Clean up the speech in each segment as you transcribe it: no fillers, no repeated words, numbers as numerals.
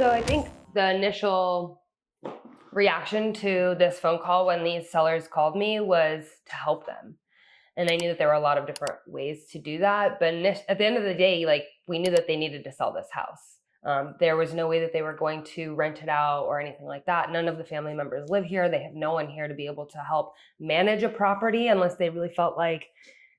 So I think the initial reaction to this phone call when these sellers called me was to help them. And I knew that there were a lot of different ways to do that. But at the end of the day, like, we knew that they needed to sell this house. There was no way that they were going to rent it out or anything like that. None of the family members live here. They have no one here to be able to help manage a property unless they really felt like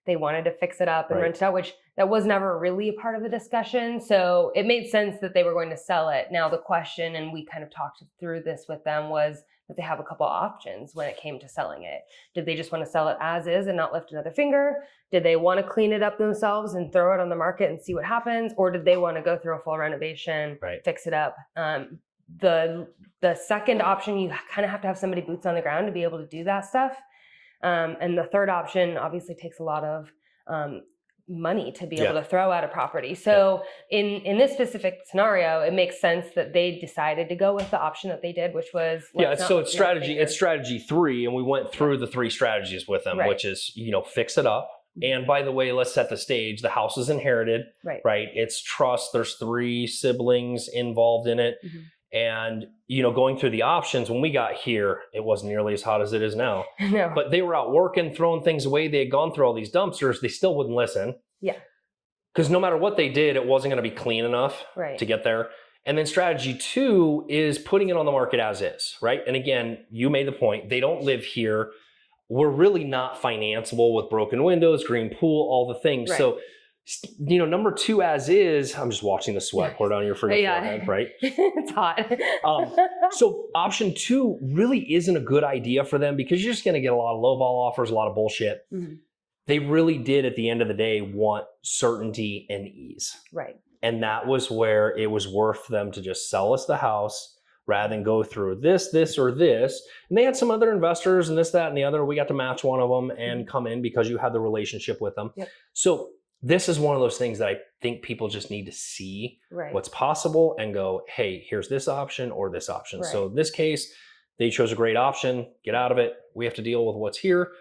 they wanted to fix it up and rent it out, which that was never really a part of the discussion. So it made sense that they were going to sell it. Now the question, and we kind of talked through this with them, was that they have a couple options when it came to selling it. Did they just want to sell it as is and not lift another finger? Did they want to clean it up themselves and throw it on the market and see what happens? Or did they want to go through a full renovation, fix it up? The second option, you kind of have to have somebody boots on the ground to be able to do that stuff. And the third option obviously takes a lot of money to be able to throw out a property. So in this specific scenario, it makes sense that they decided to go with the option that they did, which was so it's strategy 3, and we went through the 3 strategies with them, which is, fix it up. And by the way, let's set the stage. The house is inherited, right? It's trust. There's 3 siblings involved in it. And, going through the options, when we got here, it wasn't nearly as hot as it is now. No. But they were out working, throwing things away. They had gone through all these dumpsters. They still wouldn't listen. Yeah. Because no matter what they did, it wasn't going to be clean enough to get there. And then strategy 2 is putting it on the market as is, right? And again, you made the point. They don't live here. We're really not financeable with broken windows, green pool, all the things. So, number 2 as is, I'm just watching the sweat pour down your forehead, right? It's hot. So option 2 really isn't a good idea for them because you're just going to get a lot of lowball offers, a lot of bullshit. They really did, at the end of the day, want certainty and ease. Right. And that was where it was worth them to just sell us the house rather than go through this, or this. And they had some other investors and this, that, and the other. We got to match one of them and come in because you had the relationship with them. So this is one of those things that I think people just need to see what's possible and go, hey, here's this option or this option. So in this case, they chose a great option. Get out of it. We have to deal with what's here.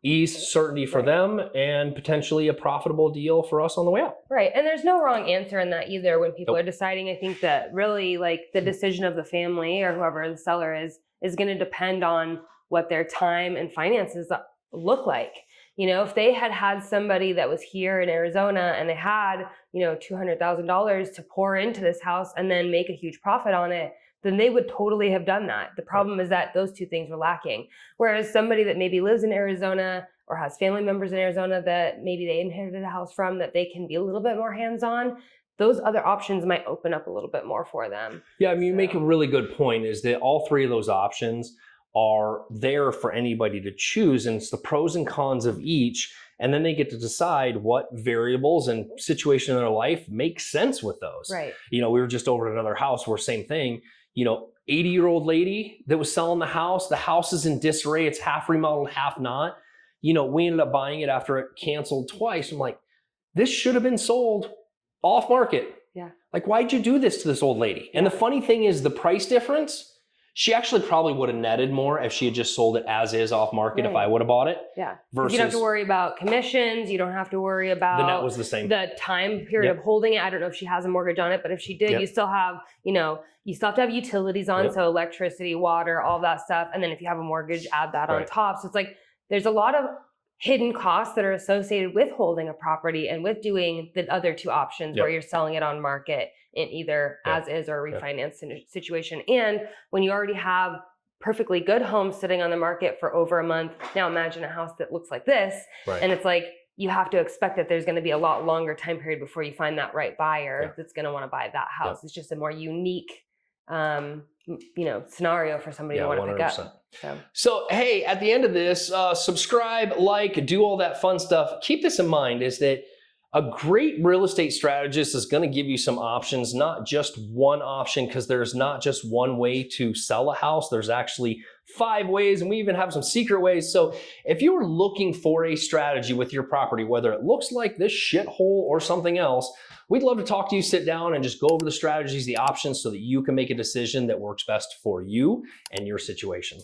Ease, certainty for them, and potentially a profitable deal for us on the way out. Right. And there's no wrong answer in that either when people are deciding. I think that really, like, the decision of the family or whoever the seller is going to depend on what their time and finances look like. If they had somebody that was here in Arizona and they had, $200,000 to pour into this house and then make a huge profit on it, then they would totally have done that. The problem is that those 2 things were lacking. Whereas somebody that maybe lives in Arizona or has family members in Arizona that maybe they inherited a house from, that they can be a little bit more hands-on, those other options might open up a little bit more for them. Yeah, I mean, you make a really good point, is that all 3 of those options are there for anybody to choose, and it's the pros and cons of each, and then they get to decide what variables and situation in their life make sense with those. Right. We were just over at another house where same thing, 80-year-old lady that was selling the house is in disarray, it's half remodeled, half not. We ended up buying it after it canceled twice. I'm like, this should have been sold off market. Yeah. Like, why'd you do this to this old lady? And the funny thing is the price difference, she actually probably would have netted more if she had just sold it as is off market if I would have bought it. Yeah. Versus, you don't have to worry about commissions. You don't have to worry about the net was the same. The time period of holding it. I don't know if she has a mortgage on it, but if she did, you still have, you still have to have utilities on. So electricity, water, all that stuff. And then if you have a mortgage, add that on top. So it's like, there's a lot of hidden costs that are associated with holding a property and with doing the other 2 options where you're selling it on market in either as is or refinance situation. And when you already have perfectly good homes sitting on the market for over a month, now imagine a house that looks like this. And it's like, you have to expect that there's going to be a lot longer time period before you find that right buyer that's going to want to buy that house. It's just a more unique scenario for somebody to want to pick up. So, hey, at the end of this, subscribe, like, do all that fun stuff. Keep this in mind, is that a great real estate strategist is going to give you some options, not just one option, because there's not just one way to sell a house. There's actually 5 ways, and we even have some secret ways. So if you're looking for a strategy with your property, whether it looks like this shithole or something else, we'd love to talk to you, sit down, and just go over the strategies, the options, so that you can make a decision that works best for you and your situation.